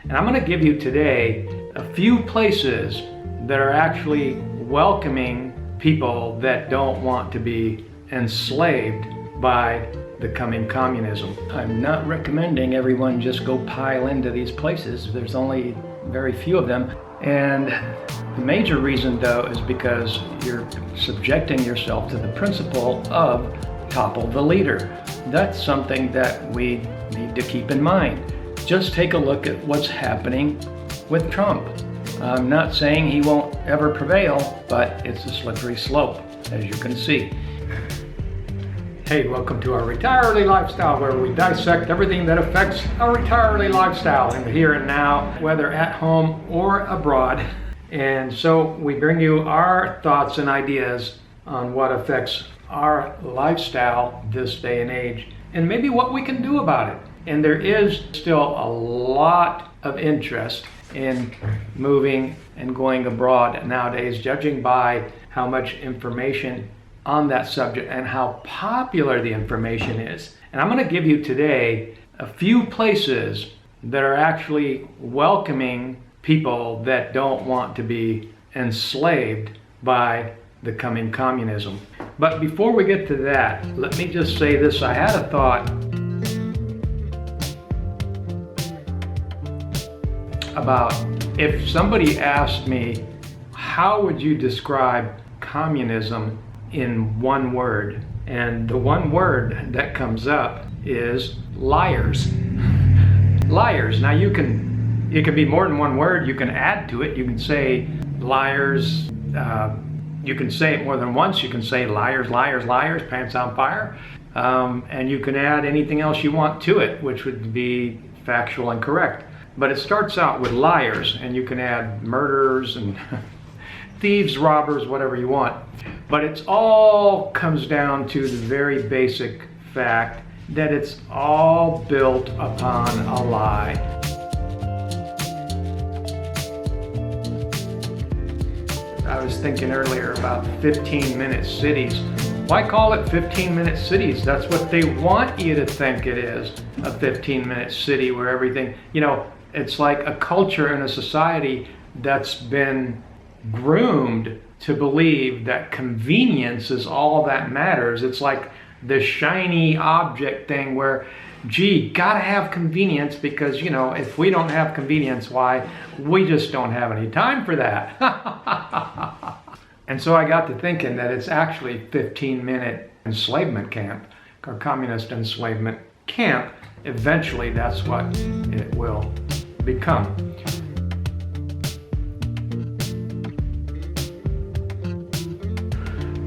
And I'm going to give you today a few places that are actually welcoming people that don't want to be enslaved by the coming communism. I'm not recommending everyone just go pile into these places. There's only very few of them. And the major reason, though, is because you're subjecting yourself to the principle of topple the leader. That's something that we need to keep in mind. Just take a look at what's happening with Trump. I'm not saying he won't ever prevail, but it's a slippery slope, as you can see. Hey, welcome to our Retire Early Lifestyle, where we dissect everything that affects our retire early lifestyle in the here and now, whether at home or abroad. And so we bring you our thoughts and ideas on what affects our lifestyle this day and age, and maybe what we can do about it. And there is still a lot of interest in moving and going abroad nowadays, judging by how much information on that subject and how popular the information is. And I'm going to give you today a few places that are actually welcoming people that don't want to be enslaved by the coming communism. But before we get to that, let me just say this. I had a thought about if somebody asked me, how would you describe communism in one word? And the one word that comes up is liars. Liars. Now it can be more than one word. You can add to it. You can say liars. You can say it more than once. You can say liars, liars, liars, pants on fire. And you can add anything else you want to it, which would be factual and correct. But it starts out with liars, and you can add murderers and thieves, robbers, whatever you want. But it's all comes down to the very basic fact that it's all built upon a lie. I was thinking earlier about 15-minute cities. Why call it 15-minute cities? That's what they want you to think it is, a 15-minute city where everything, it's like a culture and a society that's been groomed to believe that convenience is all that matters. It's like the shiny object thing where, gee, gotta have convenience because, if we don't have convenience, why? We just don't have any time for that. And so I got to thinking that it's actually 15-minute enslavement camp, or communist enslavement camp. Eventually, that's what it will become.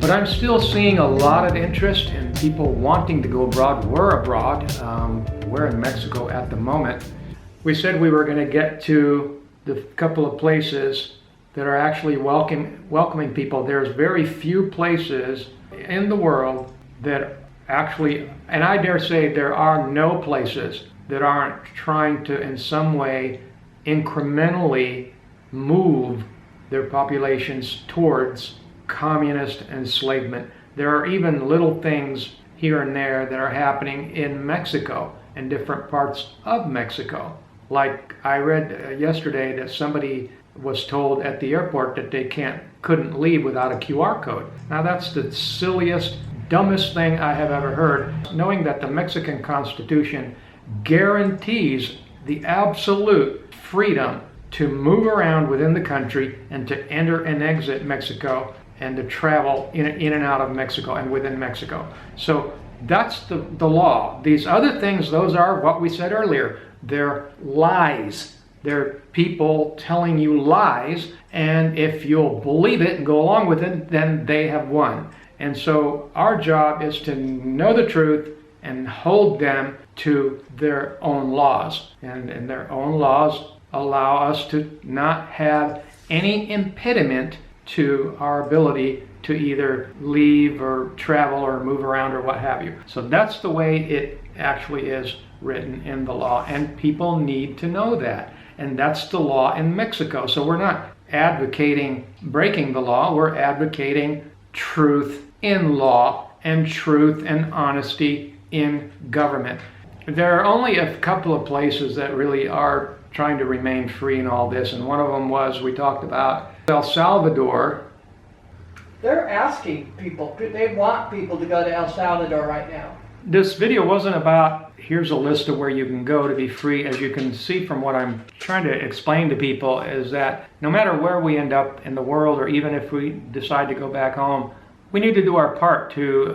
But I'm still seeing a lot of interest in people wanting to go abroad. We're abroad. We're in Mexico at the moment. We said we were going to get to the couple of places that are actually welcoming people. There's very few places in the world that actually, and I dare say there are no places that aren't trying to in some way incrementally move their populations towards communist enslavement. There are even little things here and there that are happening in Mexico and different parts of Mexico. Like I read yesterday that somebody was told at the airport that they couldn't leave without a QR code. Now that's the silliest, dumbest thing I have ever heard, knowing that the Mexican Constitution guarantees the absolute freedom to move around within the country and to enter and exit Mexico and to travel in and out of Mexico and within Mexico. So that's the law. These other things, those are what we said earlier. They're lies. They're people telling you lies, and if you'll believe it and go along with it, then they have won. And so our job is to know the truth and hold them to their own laws. And their own laws allow us to not have any impediment to our ability to either leave or travel or move around or what have you. So that's the way it actually is written in the law, and people need to know that. And that's the law in Mexico. So we're not advocating breaking the law, we're advocating truth in law and truth and honesty in government. There are only a couple of places that really are trying to remain free in all this. And one of them was, we talked about El Salvador. They're asking people, they want people to go to El Salvador right now. This video wasn't about, here's a list of where you can go to be free. As you can see from what I'm trying to explain to people, is that no matter where we end up in the world, or even if we decide to go back home, we need to do our part to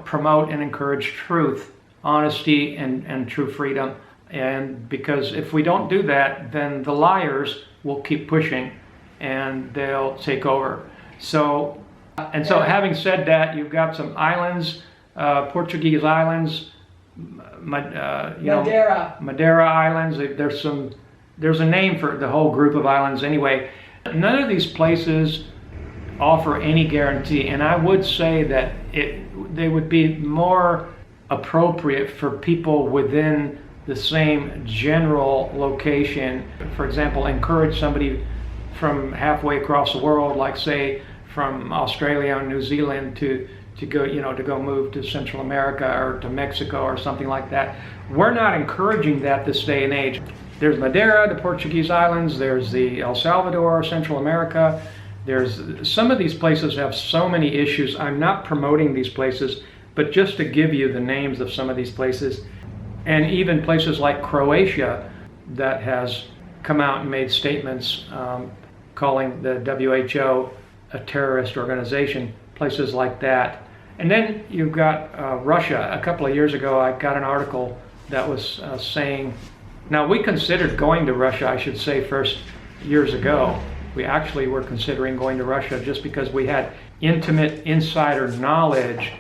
promote and encourage truth, honesty, and true freedom. And because if we don't do that, then the liars will keep pushing and they'll take over. So having said that, you've got some islands, Portuguese islands, Madeira. Madeira Islands. There's a name for the whole group of islands anyway. None of these places offer any guarantee, and I would say that they would be more appropriate for people within the same general location. For example, encourage somebody from halfway across the world, like say from Australia or New Zealand, to go move to Central America or to Mexico or something like that. We're not encouraging that this day and age. There's Madeira, the Portuguese islands, there's the El Salvador, Central America. There's some of these places have so many issues. I'm not promoting these places, but just to give you the names of some of these places. And even places like Croatia that has come out and made statements calling the WHO a terrorist organization, places like that. And then you've got Russia. A couple of years ago, I got an article that was saying, now we considered going to Russia, I should say first, years ago. We actually were considering going to Russia just because we had intimate insider knowledge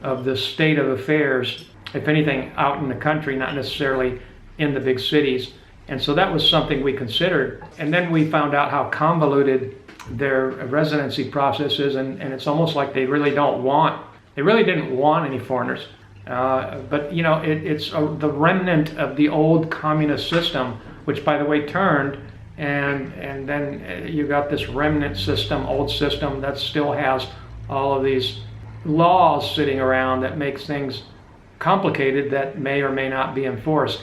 of the state of affairs, if anything, out in the country, not necessarily in the big cities. And so that was something we considered. And then we found out how convoluted their residency process is, and it's almost like they really didn't want any foreigners. But it's the remnant of the old communist system, which by the way turned, and then you got this remnant system, old system, that still has all of these laws sitting around that makes things complicated that may or may not be enforced.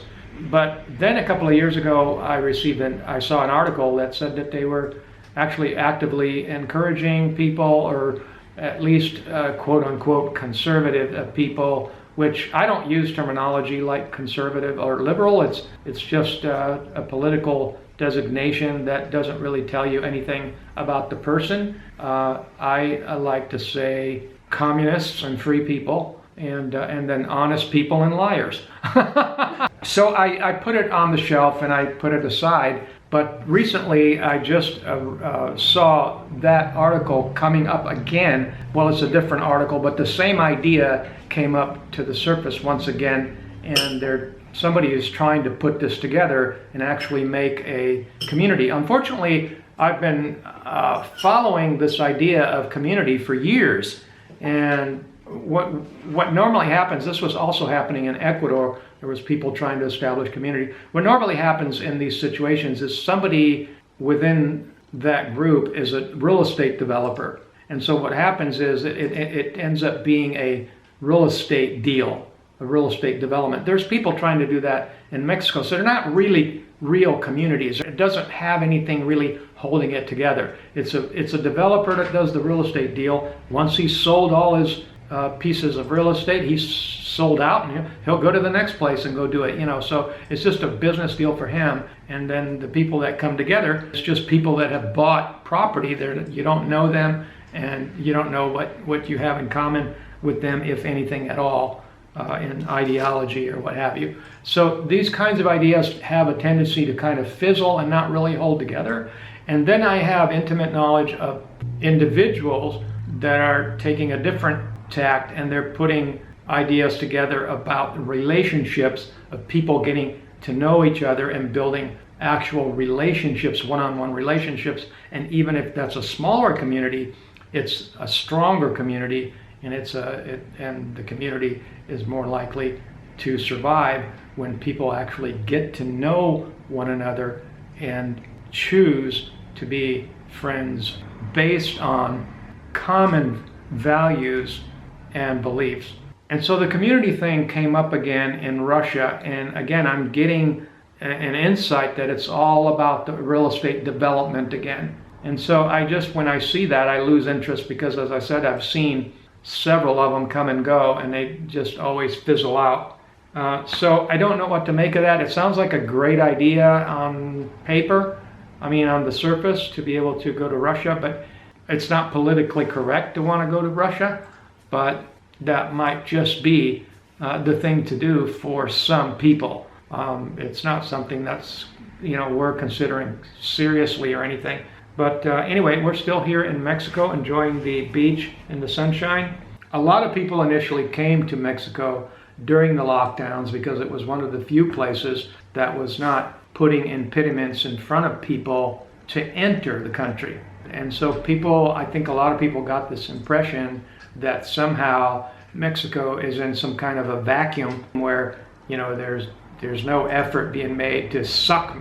But then a couple of years ago, I saw an article that said that they were actually actively encouraging people, or at least quote unquote conservative people, which I don't use terminology like conservative or liberal. It's just a political designation that doesn't really tell you anything about the person. I like to say communists and free people, and then honest people and liars. So I put it on the shelf and I put it aside. But recently I just saw that article coming up again. Well, it's a different article, but the same idea came up to the surface once again, and somebody is trying to put this together and actually make a community. Unfortunately, I've been following this idea of community for years, and what normally happens, this was also happening in Ecuador, there was people trying to establish community. What normally happens in these situations is somebody within that group is a real estate developer. And so what happens is it ends up being a real estate deal, a real estate development. There's people trying to do that in Mexico, so they're not really real communities. It doesn't have anything really holding it together. It's a developer that does the real estate deal. Once he's sold all his pieces of real estate, he's sold out, and he'll go to the next place and go do it, so it's just a business deal for him. And then the people that come together, it's just people that have bought property there. You don't know them, and you don't know what you have in common with them, if anything at all, in ideology or what have you. So these kinds of ideas have a tendency to kind of fizzle and not really hold together. And then I have intimate knowledge of individuals that are taking a different tact, and they're putting ideas together about relationships of people getting to know each other and building actual relationships, one-on-one relationships. And even if that's a smaller community, it's a stronger community, and and the community is more likely to survive when people actually get to know one another and choose to be friends based on common values and beliefs. And so the community thing came up again in Russia, and again I'm getting an insight that it's all about the real estate development again. And so when I see that, I lose interest because, as I said, I've seen several of them come and go, and they just always fizzle out. So I don't know what to make of that. It sounds like a great idea on paper, on the surface, to be able to go to Russia, but it's not politically correct to want to go to Russia, but that might just be the thing to do for some people. It's not something that's, we're considering seriously or anything. But anyway, we're still here in Mexico enjoying the beach and the sunshine. A lot of people initially came to Mexico during the lockdowns because it was one of the few places that was not putting impediments in front of people to enter the country. And so I think a lot of people got this impression that somehow Mexico is in some kind of a vacuum where, there's no effort being made to suck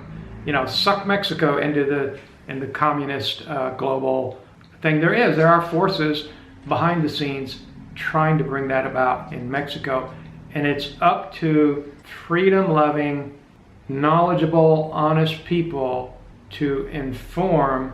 Mexico into the communist global thing. There are forces behind the scenes trying to bring that about in Mexico, and it's up to freedom-loving, knowledgeable, honest people to inform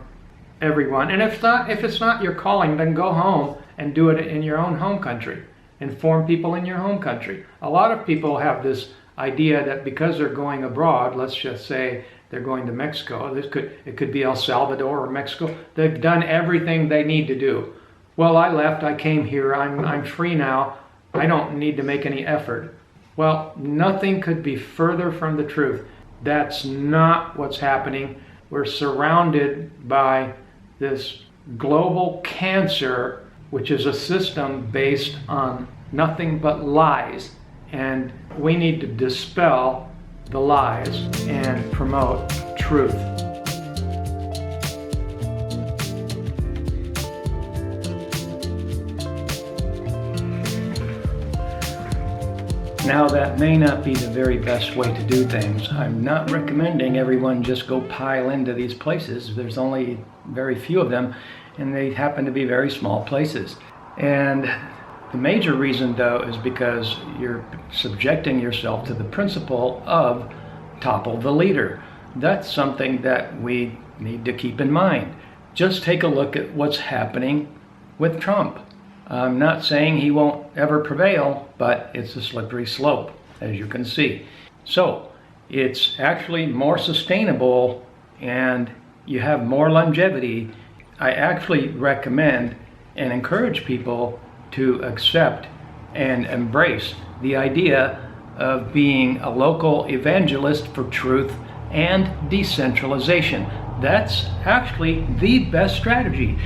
everyone. And if it's not your calling, then go home and do it in your own home country. Inform people in your home country. A lot of people have this idea that because they're going abroad, let's just say they're going to Mexico, it could be El Salvador or Mexico, they've done everything they need to do. Well, I left, I came here, I'm free now, I don't need to make any effort. Well, nothing could be further from the truth. That's not what's happening. We're surrounded by this global cancer, which is a system based on nothing but lies. And we need to dispel the lies and promote truth. Now, that may not be the very best way to do things. I'm not recommending everyone just go pile into these places. There's only very few of them, and they happen to be very small places. And the major reason, though, is because you're subjecting yourself to the principle of topple the leader. That's something that we need to keep in mind. Just take a look at what's happening with Trump. I'm not saying he won't ever prevail, but it's a slippery slope, as you can see. So it's actually more sustainable and you have more longevity. I actually recommend and encourage people to accept and embrace the idea of being a local evangelist for truth and decentralization. That's actually the best strategy.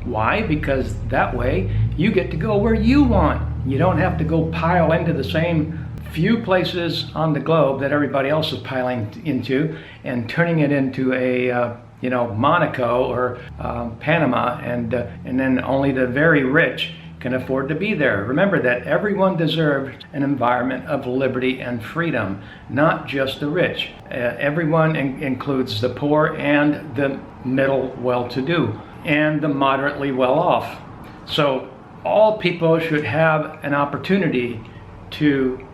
Why? Because that way you get to go where you want. You don't have to go pile into the same few places on the globe that everybody else is piling into and turning it into a Monaco or Panama, and then only the very rich can afford to be there. Remember that everyone deserves an environment of liberty and freedom, not just the rich. Everyone includes the poor and the middle well-to-do and the moderately well-off. So all people should have an opportunity to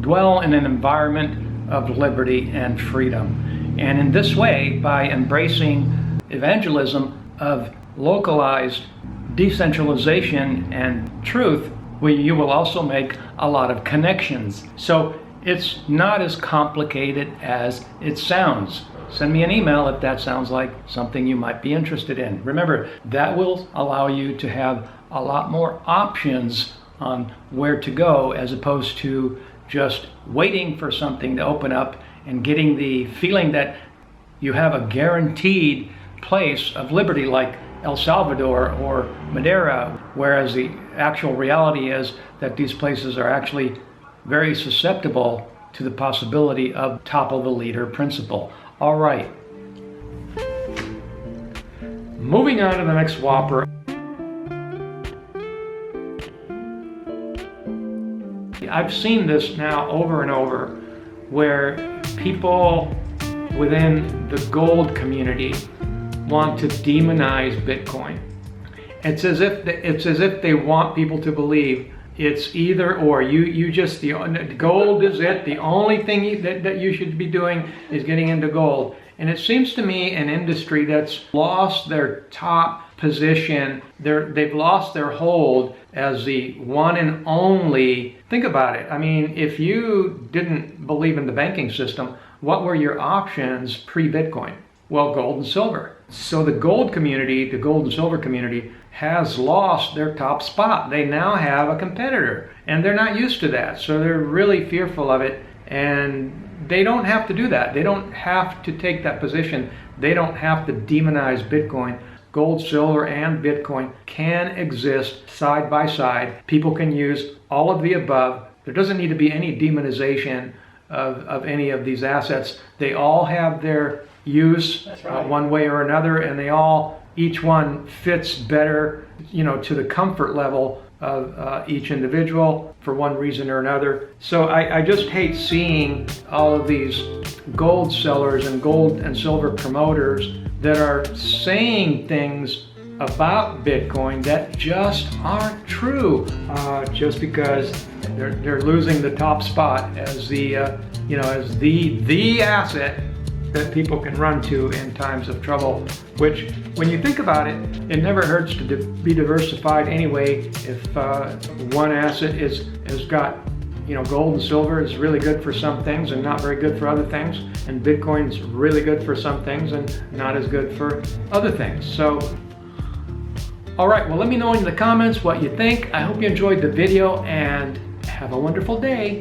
dwell in an environment of liberty and freedom. And in this way, by embracing evangelism of localized decentralization and truth, you will also make a lot of connections. So it's not as complicated as it sounds. Send me an email if that sounds like something you might be interested in. Remember, that will allow you to have a lot more options on where to go, as opposed to just waiting for something to open up and getting the feeling that you have a guaranteed place of liberty like El Salvador or Madeira, whereas the actual reality is that these places are actually very susceptible to the possibility of topple the leader principle. All right. Moving on to the next whopper. I've seen this now over and over, where people within the gold community want to demonize Bitcoin. It's as if they want people to believe It's either or. You just, the gold is it. The only thing that you should be doing is getting into gold. And it seems to me an industry that's lost their top position. They've lost their hold as the one and only. Think about it. I mean, if you didn't believe in the banking system, what were your options pre-Bitcoin? Well, gold and silver. So the gold community, the gold and silver community, has lost their top spot. They now have a competitor, and they're not used to that. So they're really fearful of it, and they don't have to do that. They don't have to take that position. They don't have to demonize Bitcoin. Gold, silver, and Bitcoin can exist side by side. People can use all of the above. There doesn't need to be any demonization of any of these assets. They all have their use one way or another, and each one fits better, to the comfort level of each individual for one reason or another. So I just hate seeing all of these gold sellers and gold and silver promoters that are saying things about Bitcoin that just aren't true, just because they're losing the top spot as the as the asset that people can run to in times of trouble, which, when you think about it, it never hurts to be diversified anyway. If one asset has got, gold and silver is really good for some things and not very good for other things, and Bitcoin's really good for some things and not as good for other things. So, all right, well, let me know in the comments what you think. I hope you enjoyed the video, and have a wonderful day.